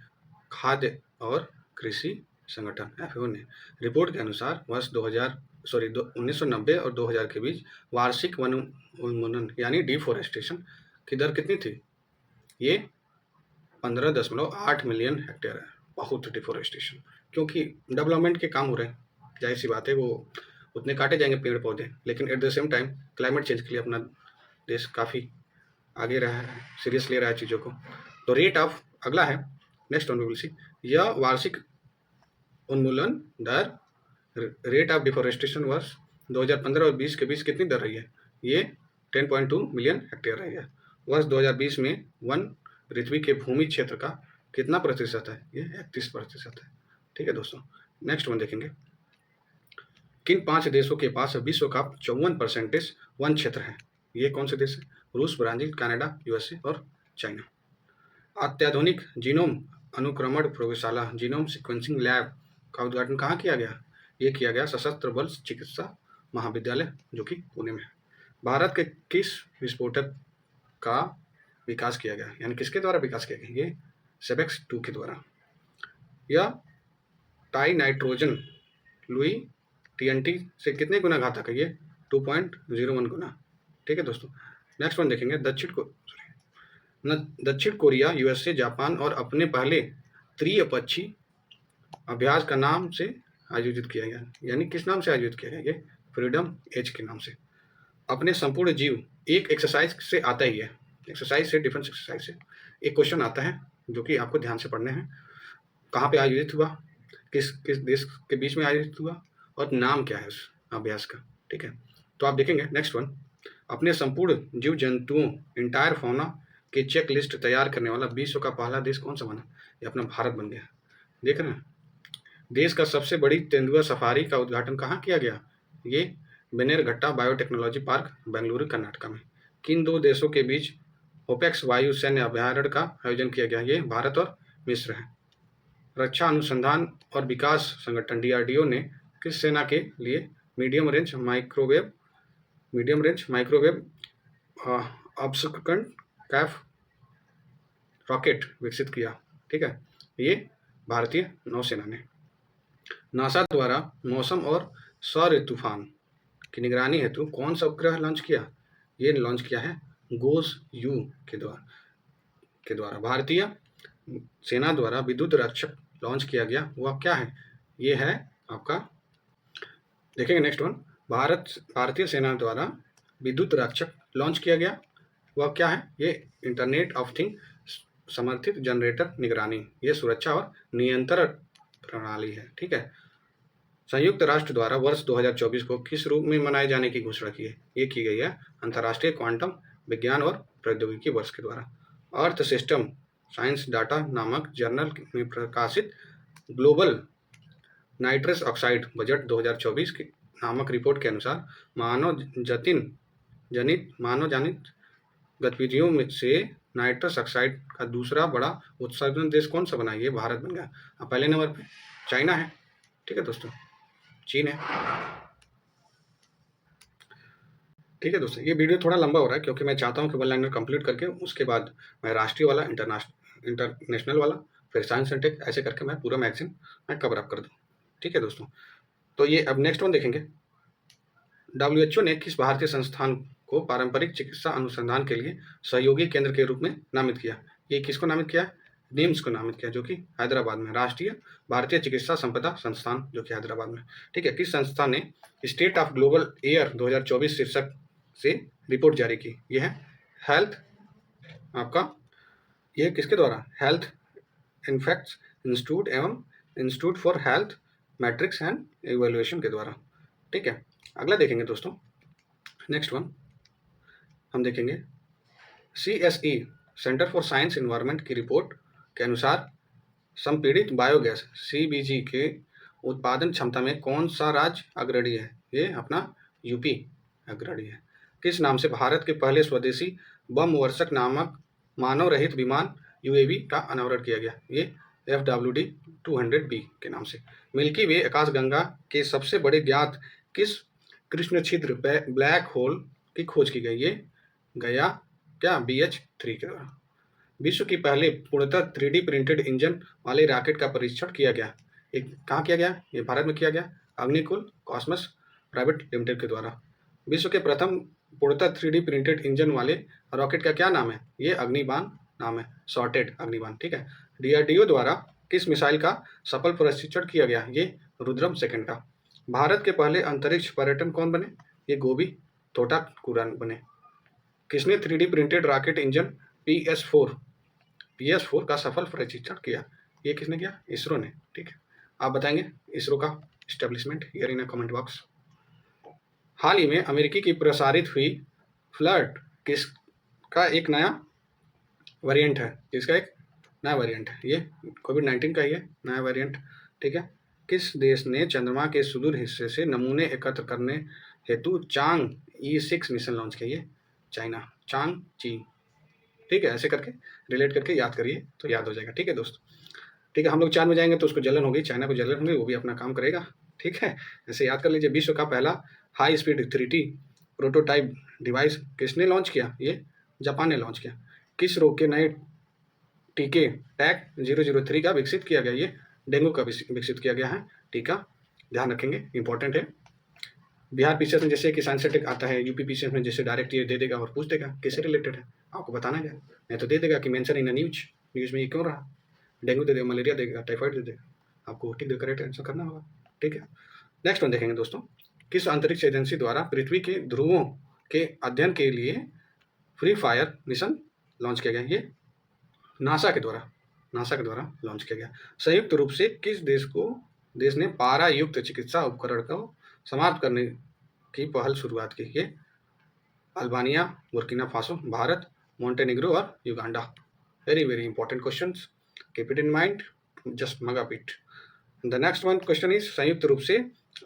Speaker 1: खाद्य और कृषि संगठन FAO ने। रिपोर्ट के अनुसार वर्ष 1990 और 2000 के बीच वार्षिक वन उन्मूलन यानी डिफोरेस्टेशन की दर कितनी थी? ये 15.8 मिलियन हेक्टेयर है। बहुत डिफोरेस्टेशन, क्योंकि डेवलपमेंट के काम हो रहे हैं, जाहिर सी बात है वो उतने काटे जाएंगे पेड़ पौधे, लेकिन at the same time climate change के लिए अपना देश काफ़ी आगे रहा है, सीरियस ले रहा है चीज़ों को। तो रेट ऑफ अगला है, next one we will see, यह वार्षिक उन्मूलन दर रेट ऑफ डिफोरेस्टेशन वर्ष 2015 और 20 के बीच कितनी दर रही है? ये 10.2 मिलियन हेक्टेयर रही है। वर्ष 2020 में वन पृथ्वी के भूमि क्षेत्र का कितना प्रतिशत है? ये 31% है। ठीक है दोस्तों, नेक्स्ट वन देखेंगे, किन 5 देशों के पास विश्व का 54% वन क्षेत्र है? ये कौन से देश है? रूस, ब्राजील, कनाडा, USA और चाइना। अत्याधुनिक जीनोम अनुक्रमण प्रयोगशाला जीनोम सीक्वेंसिंग लैब का उद्घाटन कहाँ किया गया? ये किया गया सशस्त्र बल चिकित्सा महाविद्यालय जो कि पुणे में है। भारत के किस विस्फोटक का विकास किया गया, यानी किसके द्वारा विकास किया गया? ये सेबेक्स 2 के द्वारा। यह टाई नाइट्रोजन लुई TNT से कितने गुना घातक है? ये 2.01 गुना। ठीक है दोस्तों, नेक्स्ट वन देखेंगे, दक्षिण कोरिया, USA, जापान और अपने पहले त्रिपक्षीय अभ्यास का नाम से आयोजित किया गया, यानी किस नाम से आयोजित किया गया? ये फ्रीडम एज के नाम से। अपने संपूर्ण जीव एक एक्सरसाइज से आता ही है, एक्सरसाइज से, डिफेंस एक्सरसाइज से। एक क्वेश्चन आता है जो कि आपको ध्यान से पढ़ने हैं, कहाँ पे आयोजित हुआ, किस किस देश के बीच में आयोजित हुआ और नाम क्या है उस अभ्यास का। ठीक है, तो आप देखेंगे नेक्स्ट वन, अपने संपूर्ण जीव जंतुओं इंटायर फौना के चेक लिस्ट तैयार करने वाला विश्व का पहला देश कौन सा बना? ये अपना भारत बन गया। देख रहे हैं, देश का सबसे बड़ी तेंदुआ सफारी का उद्घाटन कहाँ किया गया? ये बनेरघट्टा बायोटेक्नोलॉजी पार्क बेंगलुरु कर्नाटक में। किन 2 देशों के बीच ओपेक्स वायु सैन्य अभ्यारण्य का आयोजन किया गया? ये भारत और मिस्र है। रक्षा अनुसंधान और विकास संगठन DRDO ने किस सेना के लिए medium range microwave obscurant chaff rocket विकसित किया? ठीक है, ये भारतीय नौसेना ने। नासा द्वारा मौसम और सौर तूफान की निगरानी हेतु कौन सा उपग्रह लॉन्च किया? ये लॉन्च किया है GOES-U के द्वारा। भारतीय सेना द्वारा विद्युत रक्षक लॉन्च किया गया, वह क्या है? ये है आपका, देखेंगे नेक्स्ट वन, भारतीय सेना द्वारा विद्युत रक्षक लॉन्च किया गया। वह क्या है? ये इंटरनेट ऑफ थिंग समर्थित जनरेटर निगरानी, ये सुरक्षा और नियंत्रण प्रणाली है। ठीक है। संयुक्त राष्ट्र द्वारा वर्ष 2024 को किस रूप में मनाए जाने की घोषणा की है? ये की गई है अंतर्राष्ट्रीय क्वांटम विज्ञान और प्रौद्योगिकी वर्ष के द्वारा। अर्थ सिस्टम साइंस डाटा नामक जर्नल में प्रकाशित ग्लोबल नाइट्रस ऑक्साइड बजट 2024 की नामक रिपोर्ट के अनुसार मानव जनित गतिविधियों में से नाइट्रस ऑक्साइड का दूसरा बड़ा उत्सर्जन देश कौन सा बना? ये भारत बन गया। अब पहले नंबर पे चाइना है। ठीक है दोस्तों, चीन है। ठीक है दोस्तों, ये वीडियो थोड़ा लंबा हो रहा है क्योंकि मैं चाहता हूँ कि वन लाइनर कंप्लीट करके उसके बाद मैं राष्ट्रीय वाला, इंटरनेशनल वाला, फिर साइंस एंड टेक, ऐसे करके मैं पूरा मैगजीन मैं कवर अप कर दूँ। ठीक है दोस्तों, तो ये अब नेक्स्ट वन देखेंगे। WHO ने किस भारतीय संस्थान को पारंपरिक चिकित्सा अनुसंधान के लिए सहयोगी केंद्र के रूप में नामित किया? ये किसको नामित किया? निम्स को नामित किया, जो कि हैदराबाद में, राष्ट्रीय भारतीय चिकित्सा संपदा संस्थान, जो कि हैदराबाद में। ठीक है। किस संस्था ने स्टेट ऑफ ग्लोबल एयर 2024 शीर्षक से रिपोर्ट जारी की? यह है हेल्थ, आपका ये किसके द्वारा? हेल्थ इन्फेक्ट्स इंस्टीट्यूट एवं institute for health matrix and evaluation के द्वारा। ठीक है। अगला देखेंगे दोस्तों, नेक्स्ट वन हम देखेंगे CSE centre for science environment की रिपोर्ट के अनुसार संपीड़ित बायोगैस CBG के उत्पादन क्षमता में कौन सा राज्य अग्रणी है? ये अपना यूपी अग्रणी है। किस नाम से भारत के पहले स्वदेशी बम वर्षक नामक मानव रहित विमान UAV का अनावरण किया गया? ये FWD-200B के नाम से। मिल्की वे आकाशगंगा के सबसे बड़े ज्ञात किस कृष्ण छिद्र ब्लैक होल की खोज की गई? ये गया क्या BH3 के द्वारा। विश्व की पहले पूर्णतः 3D प्रिंटेड इंजन वाले रॉकेट का परीक्षण किया गया। एक कहाँ किया गया? ये भारत में किया गया, अग्निकुल कॉस्मस प्राइवेट लिमिटेड के द्वारा। विश्व के प्रथम पूर्णतः 3D प्रिंटेड इंजन वाले रॉकेट का क्या नाम है? ये अग्निबाण नाम है, शॉर्टेड अग्निबाण। ठीक है। DRDO द्वारा किस मिसाइल का सफल प्रशिक्षण किया गया? ये रुद्रम सेकंड का। भारत के पहले अंतरिक्ष पर्यटन कौन बने? ये गोबी तोटा कुरान बने। किसने 3D printed rocket engine PS4 का सफल प्रशिक्षण किया? ये किसने किया? इसरो ने। ठीक है। आप बताएंगे इसरो का establishment here in comment box. हाल ही में अमेरिकी की प्रसारित हुई फ्लर्ट किसका एक नया वेरिएंट है? किसका एक नया वेरिएंट है? ये कोविड-19 का ही है नया वेरिएंट। ठीक है। किस देश ने चंद्रमा के सुदूर हिस्से से नमूने एकत्र करने हेतु चांग E6 मिशन लॉन्च किया? ये चाइना, चांग ची। ठीक है। ऐसे करके रिलेट करके याद करिए तो याद हो जाएगा। ठीक है दोस्तों। ठीक है। हम लोग चांद में जाएंगे तो उसको जलन होगी, चाइना को जलन होगी, वो भी अपना काम करेगा। ठीक है। ऐसे याद कर लीजिए। विश्व का पहला high speed 3T prototype device किसने लॉन्च किया? ये जापान ने लॉन्च किया। किस रोग के नए टीके टैक 003 का विकसित किया गया? ये डेंगू का विकसित किया गया है टीका, ध्यान रखेंगे, इंपॉर्टेंट है। बिहार पीसीएस में जैसे कि साइंस टेक आता है, यूपी पीसीएस में जैसे डायरेक्ट ये दे देगा और पूछ देगा किससे रिलेटेड है, आपको बताना क्या, नहीं तो दे देगा कि मेंशन इन न्यूज में ये क्यों रहा, डेंगू दे देगा, मलेरिया देगा, टाइफाइड दे देगा, आपको ठीक है करेक्ट आंसर करना होगा। ठीक है। नेक्स्ट वन देखेंगे दोस्तों, किस अंतरिक्ष एजेंसी द्वारा पृथ्वी के ध्रुवों के अध्ययन के लिए फ्री फायर मिशन लॉन्च किया गया? ये नासा के द्वारा लॉन्च किया गया। संयुक्त रूप से किस देश ने पारा युक्त चिकित्सा उपकरण को समाप्त करने की पहल शुरुआत की? ये अल्बानिया, बुर्किना फासो, भारत, मोंटेनिग्रो और Uganda. Very very important questions, keep it in mind, just mug it. The next one question is, संयुक्त रूप से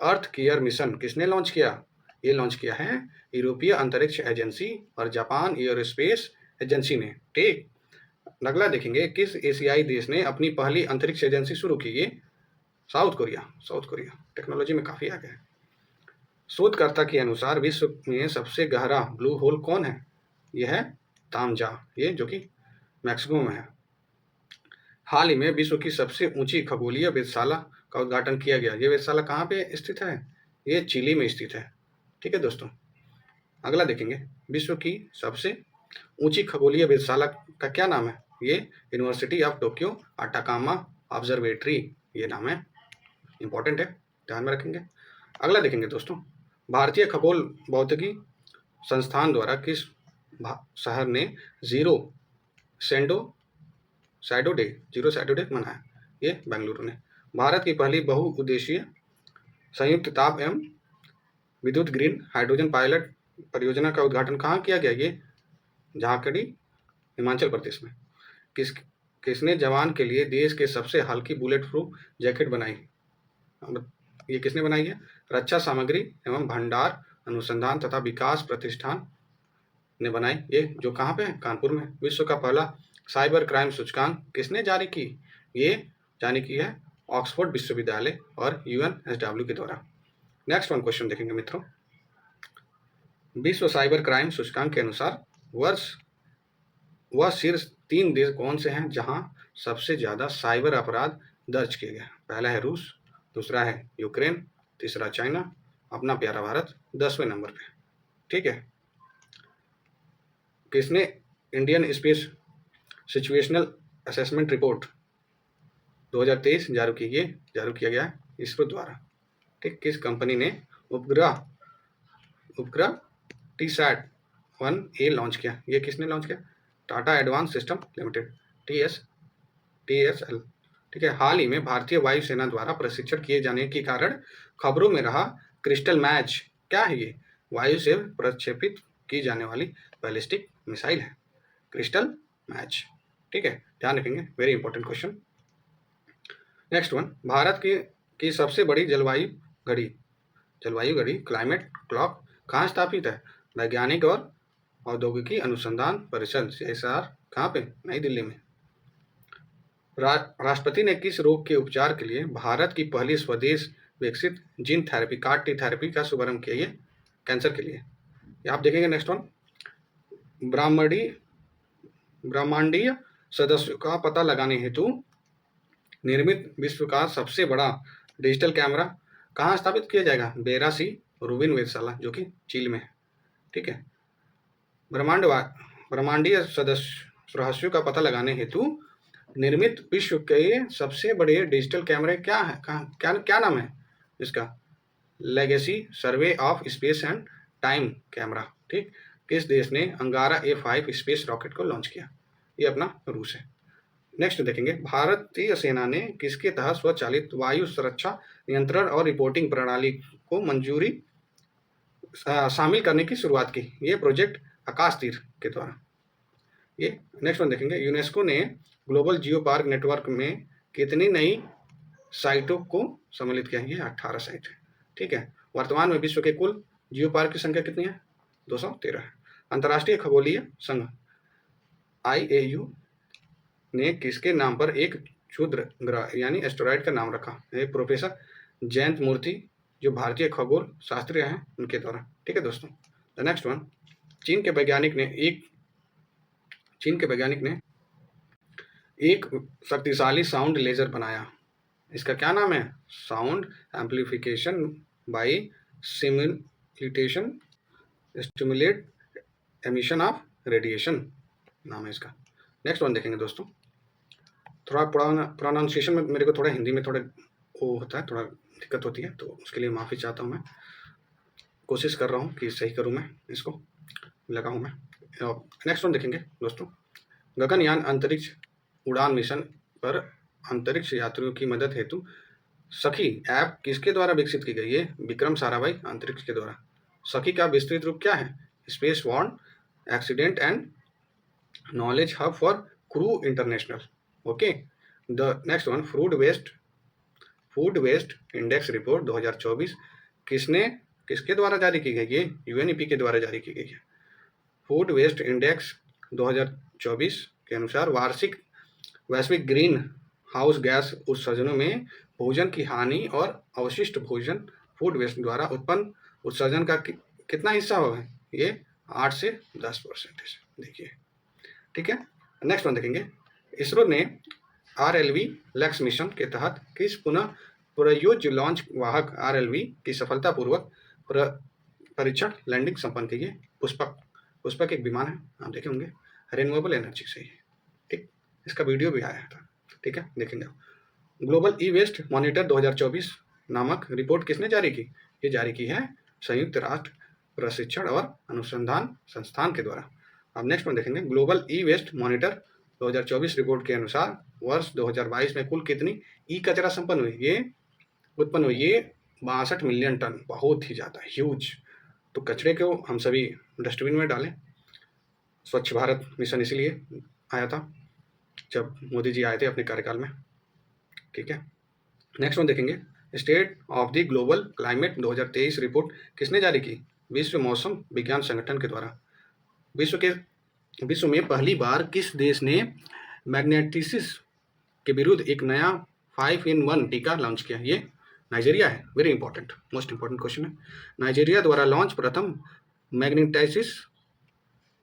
Speaker 1: अर्थ केयर मिशन किसने लॉन्च किया? ये लॉन्च किया है यूरोपीय अंतरिक्ष एजेंसी और जापान एयरोस्पेस एजेंसी ने। ठीक। अगला देखेंगे, किस एशियाई देश ने अपनी पहली अंतरिक्ष एजेंसी शुरू की? ये साउथ कोरिया टेक्नोलॉजी में काफ़ी आगे है। शोधकर्ता के अनुसार विश्व में सबसे गहरा ब्लू होल कौन है? यह है तामजा, ये जो कि मैक्सिको में है। हाल ही में विश्व की सबसे ऊंची खगोलीय वेधशाला का उद्घाटन किया गया। ये वेधशाला कहाँ पे स्थित है? ये चिली में स्थित है। ठीक है दोस्तों। अगला देखेंगे, विश्व की सबसे ऊंची खगोलीय वेधशाला का क्या नाम है? ये university of Tokyo Atacama observatory, ये नाम है, इंपॉर्टेंट है, ध्यान में रखेंगे। अगला देखेंगे दोस्तों, भारतीय खगोल भौतिकी संस्थान द्वारा किस शहर ने जीरो सैटरडे मनाया? ये बेंगलुरु ने। भारत की पहली बहुउद्देशीय संयुक्त ताप एवं विद्युत ग्रीन हाइड्रोजन पायलट परियोजना का उद्घाटन कहाँ किया गया? ये झारखंडी हिमाचल प्रदेश में। किसने जवान के लिए देश के सबसे हल्की बुलेट प्रूफ जैकेट बनाई? ये किसने बनाई है? रक्षा सामग्री एवं भंडार अनुसंधान तथा विकास प्रतिष्ठान ने बनाई। ये जो कहाँ पे है? कानपुर में। विश्व का पहला साइबर क्राइम सूचकांक किसने जारी की? ये जारी की है ऑक्सफोर्ड विश्वविद्यालय और UNSW के द्वारा। नेक्स्ट वन क्वेश्चन देखेंगे मित्रों। विश्व साइबर क्राइम सूचकांक के अनुसार वह शीर्ष 3 देश कौन से हैं जहां सबसे ज्यादा साइबर अपराध दर्ज किए गए? पहला है रूस, दूसरा है यूक्रेन, तीसरा चाइना, अपना प्यारा भारत 10वें नंबर पे। ठीक है। किसने Indian space situational assessment report 2023 जारी किया गया है इसरो द्वारा। ठीक। किस कंपनी ने उपग्रह TSAT-1A लॉन्च किया? ये किसने लॉन्च किया? Tata advance system limited, TSL। ठीक है। हाल ही में भारतीय वायुसेना द्वारा प्रशिक्षण किए जाने के कारण खबरों में रहा क्रिस्टल मैच। क्या है ये? वायु से प्रक्षेपित की जाने वाली बैलिस्टिक मिसाइल है क्रिस्टल मैच। ठीक है, ध्यान रखेंगे, very important question. Next one, Bharat की सबसे बड़ी जलवायु घड़ी क्लाइमेट क्लॉक कहाँ स्थापित है? वैज्ञानिक और औद्योगिकी अनुसंधान परिषद CSIR, कहाँ पे? नई दिल्ली में। राष्ट्रपति ने किस रोग के उपचार के लिए भारत की पहली स्वदेश विकसित gene therapy CAR T therapy का शुभारंभ किया? ये कैंसर के लिए। ये आप देखेंगे। नेक्स्ट वन, ब्रह्मांडीय सदस्यों का पता लगाने हेतु निर्मित विश्व का सबसे बड़ा डिजिटल कैमरा कहाँ स्थापित किया जाएगा? बेरासी रूबिन वेधशाला, जो कि चीन में है। ठीक है। ब्रह्मांडीय रहस्यों का पता लगाने हेतु निर्मित विश्व के सबसे बड़े डिजिटल कैमरे क्या है? क्या नाम है इसका? Legacy survey of space and time camera. ठीक। किस देश ने अंगारा A5 स्पेस रॉकेट को लॉन्च किया? ये अपना रूस है। नेक्स्ट देखेंगे, भारतीय सेना ने किसके तहत स्वचालित वायु सुरक्षा नियंत्रण और रिपोर्टिंग प्रणाली को मंजूरी शामिल करने की शुरुआत की? ये प्रोजेक्ट आकाश तीर के द्वारा। ये नेक्स्ट वन देखेंगे, यूनेस्को ने ग्लोबल जियो पार्क नेटवर्क में कितनी नई साइटों को सम्मिलित किया? ये 18 साइट है। ठीक है। वर्तमान में विश्व के कुल जियो पार्क की संख्या कितनी है? 213 है। अंतर्राष्ट्रीय खगोलीय संघ IAU ने किसके नाम पर एक क्षुद्र ग्रह यानी एस्टेरॉयड का नाम रखा? प्रोफेसर जयंत मूर्ति, जो भारतीय खगोल शास्त्री हैं, उनके द्वारा। ठीक है दोस्तों। द नेक्स्ट वन, चीन के वैज्ञानिक ने एक शक्तिशाली साउंड लेजर बनाया। इसका क्या नाम है? Sound amplification bye stimulate emission of radiation नाम है इसका। नेक्स्ट वन देखेंगे दोस्तों। थोड़ा प्रोनाउंसिएशन में मेरे को थोड़ा हिंदी में थोड़ा वो होता है, थोड़ा दिक्कत होती है, तो उसके लिए माफ़ी चाहता हूँ। मैं कोशिश कर रहा हूँ कि सही करूँ, मैं इसको लगा हूँ मैं। नेक्स्ट वन देखेंगे दोस्तों। गगनयान अंतरिक्ष उड़ान मिशन पर अंतरिक्ष यात्रियों की मदद हेतु सखी ऐप किसके द्वारा विकसित की गई? ये विक्रम साराभाई अंतरिक्ष के द्वारा। सखी का विस्तृत रूप क्या है? Space warn accident and knowledge hub for crew international. Okay. The next one, food waste index report 2024 किसके द्वारा जारी की गई? ये UNEP के द्वारा जारी की गई है। फूड वेस्ट इंडेक्स 2024 के अनुसार वैश्विक ग्रीन हाउस गैस उत्सर्जनों में भोजन की हानि और अवशिष्ट भोजन फूड वेस्ट द्वारा उत्पन्न उत्सर्जन का कितना हिस्सा होगा? ये 8 से 10% देखिए। ठीक है। नेक्स्ट वन देखेंगे, इसरो ने RLV लक्ष्य मिशन के तहत किस पुनः प्रयोज्य लॉन्च वाहक RLV की सफलतापूर्वक परीक्षण लैंडिंग संपन्न की? है पुष्पक एक विमान है, आप देखे होंगे, रिन्यूएबल एनर्जी से ही। ठीक। इसका वीडियो भी आया था। ठीक है, देखेंगे। ग्लोबल ई वेस्ट मॉनिटर 2024 नामक रिपोर्ट किसने जारी की? ये जारी की है संयुक्त राष्ट्र प्रशिक्षण और अनुसंधान संस्थान के द्वारा। अब नेक्स्ट में देखेंगे global e waste monitor 2024 report के अनुसार वर्ष 2022 में कुल कितनी ई कचरा उत्पन्न हुई? ये 62 मिलियन टन, बहुत ही ज़्यादा, ह्यूज। तो कचरे को हम सभी डस्टबिन में डालें। स्वच्छ भारत मिशन इसीलिए आया था जब मोदी जी आए थे अपने कार्यकाल में। ठीक है, नेक्स्ट वन देखेंगे state of the global climate 2023 report किसने जारी की? विश्व मौसम विज्ञान संगठन के द्वारा। विश्व में पहली बार किस देश ने मैग्नेटिसिस के विरुद्ध एक नया 5-in-1 टीका लॉन्च किया? ये नाइजीरिया है। Very important, most important question है। नाइजीरिया द्वारा लॉन्च प्रथम मैग्नेटाइसिस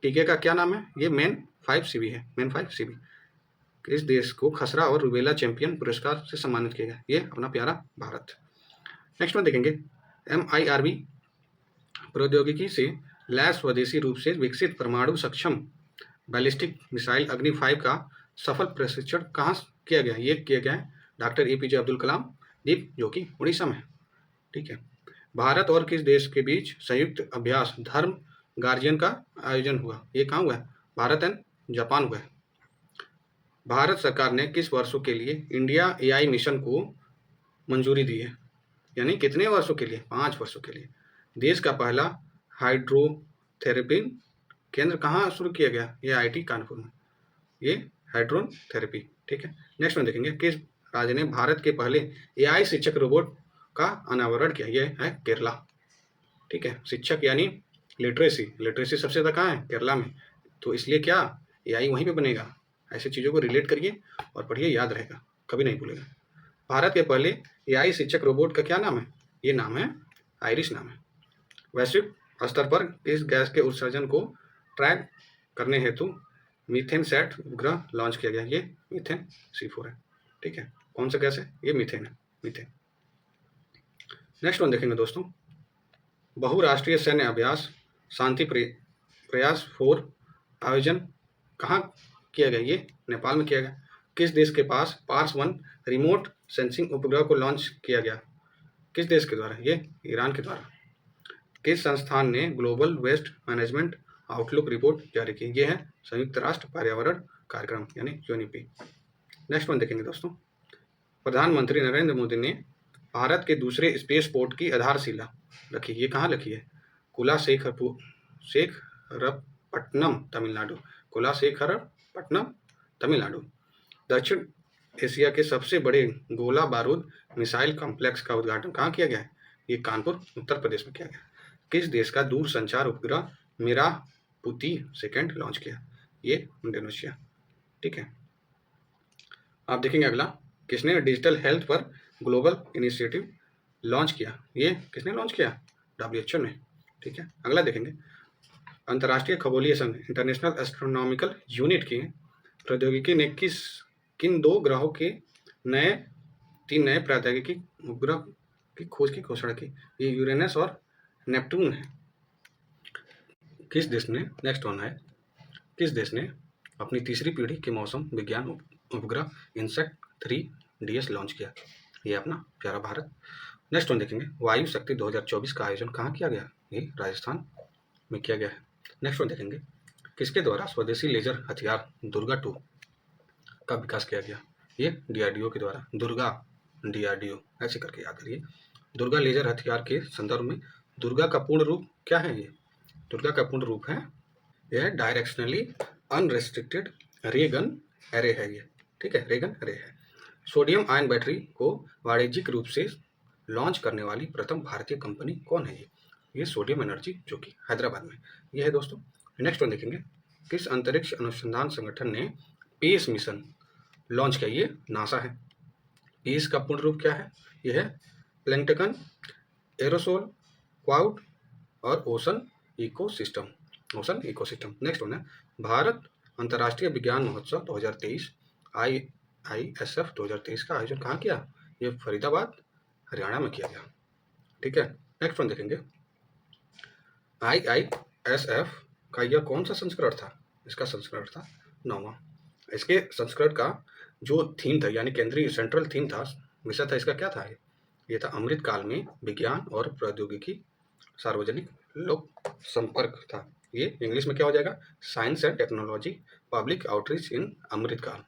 Speaker 1: टीके का क्या नाम है? ये मेन 5CB है। मेन 5CB किस देश को खसरा और रूबेला चैंपियन पुरस्कार से सम्मानित किया गया? ये अपना प्यारा भारत। नेक्स्ट में देखेंगे MIRV प्रौद्योगिकी से लैस स्वदेशी रूप से विकसित परमाणु सक्षम बैलिस्टिक मिसाइल अग्नि 5 का सफल प्रशिक्षण कहाँ किया गया? ये किया गया है डॉक्टर APJ अब्दुल कलाम द्वीप, जो कि उड़ीसा में। ठीक है, भारत और किस देश के बीच संयुक्त अभ्यास धर्म गार्जियन का आयोजन हुआ? ये कहाँ हुआ है? भारत एंड जापान हुआ है। भारत सरकार ने किस वर्षों के लिए इंडिया AI मिशन को मंजूरी दी है? यानी कितने वर्षों के लिए? 5 वर्षों के लिए। देश का पहला हाइड्रोथेरेपी केंद्र कहाँ शुरू किया गया? ये IIT कानपुर में, ये हाइड्रोथेरेपी। ठीक है, नेक्स्ट में देखेंगे किस राज्य ने भारत के पहले AI शिक्षक रोबोट का अनावरण किया? ये है केरला। ठीक है, शिक्षक यानी लिटरेसी सबसे ज़्यादा कहाँ है? केरला में। तो इसलिए क्या AI वहीं पे बनेगा? ऐसी चीज़ों को रिलेट करिए और पढ़िए, याद रहेगा, कभी नहीं भूलेगा। भारत के पहले AI शिक्षक रोबोट का क्या नाम है? ये नाम है आइरिश नाम है। वैश्विक स्तर पर किस गैस के उत्सर्जन को ट्रैक करने हेतु मीथेन सेट उपग्रह लॉन्च किया गया? ये मीथेन C4 है। ठीक है, कौन सा गैस है? ये मीथेन है, मीथेन। नेक्स्ट वन देखेंगे दोस्तों, बहुराष्ट्रीय सैन्य अभ्यास शांति प्रयास 4 आयोजन कहाँ किया गया? ये नेपाल में किया गया। किस देश के पास पार्स-1 रिमोट सेंसिंग उपग्रह को लॉन्च किया गया? किस देश के द्वारा? ये ईरान के द्वारा। किस संस्थान ने global waste management outlook report जारी की? ये है संयुक्त राष्ट्र पर्यावरण कार्यक्रम यानी UNEP। नेक्स्ट वन देखेंगे दोस्तों, प्रधानमंत्री नरेंद्र मोदी ने भारत के दूसरे स्पेस पोर्ट की आधारशिला रखी। ये कहाँ रखी है? कुलाशेखरपट्टनम तमिलनाडु। कुलाशेखरपट्टनम तमिलनाडु। दक्षिण एशिया के सबसे बड़े गोला बारूद मिसाइल कॉम्प्लेक्स का उद्घाटन कहाँ किया गया है? ये कानपुर उत्तर प्रदेश में किया गया। किस देश का दूर संचार उपग्रह मेरापुती 2 लॉन्च किया? ये इंडोनेशिया। ठीक है, आप देखेंगे अगला, किसने डिजिटल हेल्थ पर ग्लोबल इनिशिएटिव लॉन्च किया? ये किसने लॉन्च किया? WHO ने। ठीक है, अगला देखेंगे, अंतर्राष्ट्रीय खगोलीय संघ इंटरनेशनल एस्ट्रोनॉमिकल यूनिट की प्रौद्योगिकी ने किन 2 ग्रहों के 3 नए प्रायोगिक उपग्रह की खोज की घोषणा की? ये यूरेनस और नेपटून है। किस देश ने, नेक्स्ट वन है, किस देश ने अपनी तीसरी पीढ़ी के मौसम विज्ञान उपग्रह इनसेट 3DS लॉन्च किया? ये अपना प्यारा भारत। नेक्स्ट वन देखेंगे, वायु शक्ति 2024 का आयोजन कहाँ किया गया? ये राजस्थान में किया गया है। नेक्स्ट वन देखेंगे, किसके द्वारा स्वदेशी लेजर हथियार दुर्गा 2 का विकास किया गया? ये DRDO के द्वारा। दुर्गा DRDO ऐसे करके याद करिए। दुर्गा लेजर हथियार के संदर्भ में दुर्गा का पूर्ण रूप क्या है? ये दुर्गा का पूर्ण रूप है, यह डायरेक्शनली अनरेस्ट्रिक्टेड रे गन एरे है। ये ठीक है, रे गन एरे है। सोडियम आयन बैटरी को वाणिज्यिक रूप से लॉन्च करने वाली प्रथम भारतीय कंपनी कौन है? ये सोडियम एनर्जी, जो कि हैदराबाद में। ये है दोस्तों। नेक्स्ट वन देखेंगे, किस अंतरिक्ष अनुसंधान संगठन ने पेस मिशन लॉन्च किया? ये नासा है। पेस का पूर्ण रूप क्या है? यह है प्लैंक्टन, एरोसोल, क्लाउड और ओशन इकोसिस्टम। नेक्स्ट वन है, भारत अंतर्राष्ट्रीय विज्ञान महोत्सव 2023 IISF 2023 का आयोजन कहाँ किया? ये फरीदाबाद हरियाणा में किया गया। ठीक है, नेक्स्ट वन देखेंगे, IISF का यह कौन सा संस्करण था? इसका संस्करण था 9वां। इसके संस्करण का जो थीम था, यानी केंद्रीय सेंट्रल थीम था, विषय था, इसका क्या था? ये था अमृत काल में विज्ञान और प्रौद्योगिकी सार्वजनिक लोक संपर्क था। ये इंग्लिश में क्या हो जाएगा, science and technology public outreach in Amritkaal.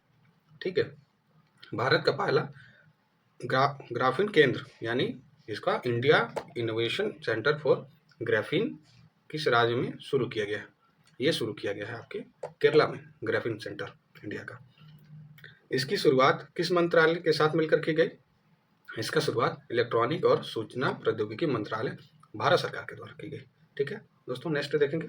Speaker 1: ठीक है। भारत का पहला ग्राफीन केंद्र यानी इसका India innovation centre for graphene किस राज्य में शुरू किया गया है? ये शुरू किया गया है आपके केरला में, ग्राफीन सेंटर इंडिया का। इसकी शुरुआत किस मंत्रालय के साथ मिलकर की गई? इसका शुरुआत इलेक्ट्रॉनिक और सूचना प्रौद्योगिकी मंत्रालय भारत सरकार के द्वारा की गई। ठीक है दोस्तों, नेक्स्ट देखेंगे।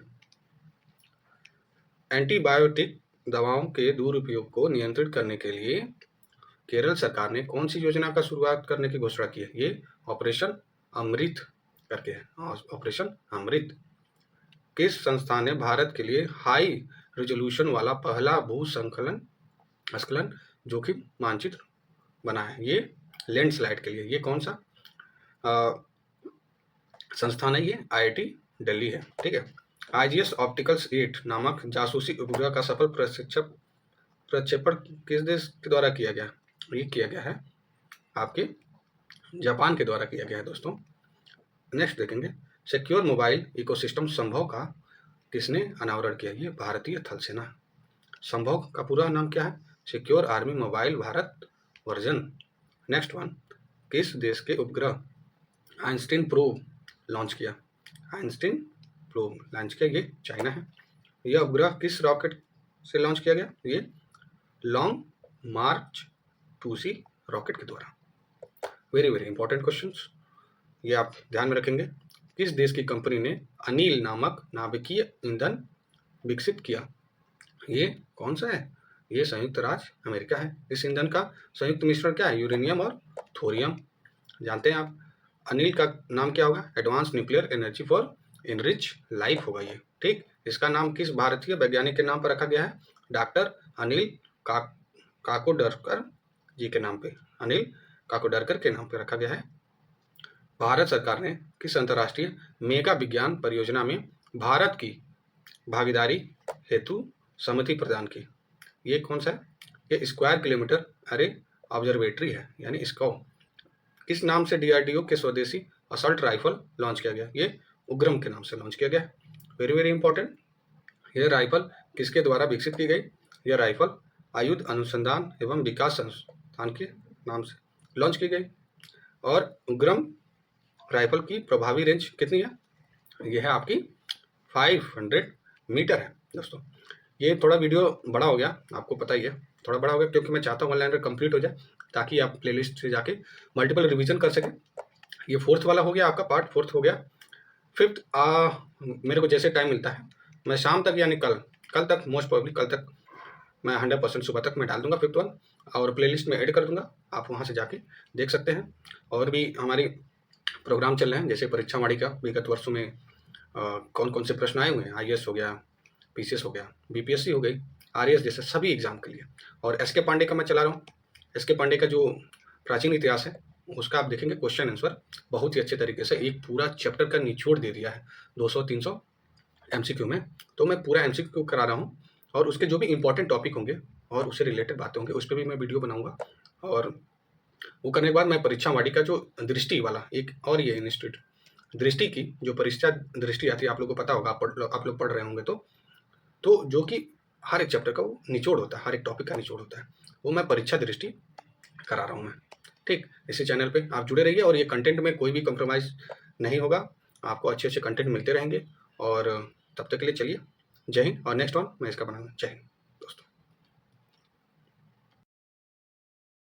Speaker 1: एंटीबायोटिक दवाओं के दुरुपयोग को नियंत्रित करने के लिए केरल सरकार ने कौन सी योजना का शुरुआत करने की घोषणा की है? ये ऑपरेशन अमृत करके है, ऑपरेशन अमृत। किस संस्था ने भारत के लिए हाई रेजोल्यूशन वाला पहला भूस्खलन जोखिम मानचित्र बना है? ये लैंडस्लाइड के लिए। ये कौन सा संस्थान है? ये IIT दिल्ली है। ठीक है। IGS ऑप्टिकल्स 8 नामक जासूसी उपग्रह का सफल प्रक्षेपण किस देश के द्वारा किया गया? ये किया गया है आपके जापान के द्वारा किया गया है दोस्तों। नेक्स्ट देखेंगे। सिक्योर मोबाइल इकोसिस्टम संभव का किसने अनावरण किया? ये भारतीय थल सेना। संभव का पूरा नाम क्या है? Secure army mobile Bharat version. Next one, किस देश के उपग्रह आइंस्टीन प्रोब लॉन्च किया? आइंस्टीन प्रोब लॉन्च किया, ये चाइना है। यह उपग्रह किस रॉकेट से लॉन्च किया गया? ये लॉन्ग मार्च 2C रॉकेट के द्वारा। वेरी वेरी इंपॉर्टेंट क्वेश्चंस, ये आप ध्यान में रखेंगे। किस देश की कंपनी ने अनिल नामक नाभिकीय ईंधन विकसित किया? ये कौन सा है? ये संयुक्त राज्य अमेरिका है। इस ईंधन का संयुक्त मिश्रण क्या है? यूरेनियम और थोरियम। जानते हैं आप। अनिल का नाम क्या होगा? Advance nuclear energy for enrich life होगा ये। ठीक। इसका नाम किस भारतीय वैज्ञानिक के नाम पर रखा गया है? डॉक्टर अनिल काकोडकर जी के नाम पे, अनिल काकोडकर के नाम पे रखा गया है। भारत सरकार ने किस अंतर्राष्ट्रीय मेगा विज्ञान परियोजना में भारत की भागीदारी हेतु सहमति प्रदान की? ये कौन सा है? ये स्क्वायर किलोमीटर अरे ऑब्जर्वेटरी है, यानी इसको किस नाम से DRDO के स्वदेशी असॉल्ट राइफल लॉन्च किया गया? ये उग्रम के नाम से लॉन्च किया गया। Very very important. यह राइफल किसके द्वारा विकसित की गई? यह राइफल आयुध अनुसंधान एवं विकास संस्थान के नाम से लॉन्च की गई। और उग्रम राइफल की प्रभावी रेंज कितनी है? यह है आपकी 500 मीटर है दोस्तों। ये थोड़ा वीडियो बड़ा हो गया, आपको पता ही है, थोड़ा बड़ा हो गया क्योंकि मैं चाहता हूँ ऑनलाइन कंप्लीट हो जाए ताकि आप प्लेलिस्ट से जाके मल्टीपल रिवीजन कर सकें। ये 4th वाला हो गया आपका, पार्ट 4th हो गया। 5th मेरे को जैसे टाइम मिलता है मैं शाम तक यानी कल तक, मोस्ट प्रोबेबली कल तक मैं 100% सुबह तक मैं डाल दूंगा 5th वन और प्लेलिस्ट में ऐड कर दूंगा, आप वहाँ से जाके देख सकते हैं। और भी हमारी प्रोग्राम चल रहे हैं, जैसे परीक्षा वाणी का विगत वर्षों में कौन कौन से प्रश्न आए हुए हैं, IAS हो गया, PCS हो गया, BPSC हो गई, RAS जैसे सभी एग्जाम के लिए। और SK पांडे का मैं चला रहा हूँ। SK पांडे का जो प्राचीन इतिहास है उसका आप देखेंगे क्वेश्चन आंसर बहुत ही अच्छे तरीके से एक पूरा चैप्टर का निचोड़ दे दिया है 200-300 MCQ में। तो मैं पूरा MCQ करा रहा हूँ और उसके जो भी इंपॉर्टेंट टॉपिक होंगे और उससे रिलेटेड बातें होंगे उस पर भी मैं वीडियो बनाऊंगा। और वो करने के बाद मैं परीक्षा वाणी का जो दृष्टि वाला एक और ये इंस्टीट्यूट दृष्टि की जो परीक्षा दृष्टि आती है, आप लोगों को पता होगा, आप लोग पढ़ रहे होंगे तो जो कि हर एक चैप्टर का वो निचोड़ होता है, हर एक टॉपिक का निचोड़ होता है, वो मैं परीक्षा दृष्टि करा रहा हूँ मैं। ठीक, इसी चैनल पे आप जुड़े रहिए और ये कंटेंट में कोई भी कॉम्प्रोमाइज़ नहीं होगा, आपको अच्छे अच्छे कंटेंट मिलते रहेंगे। और तब तक के लिए चलिए, जय हिंद। और नेक्स्ट वन मैं इसका बनाऊंगा। जय हिंद।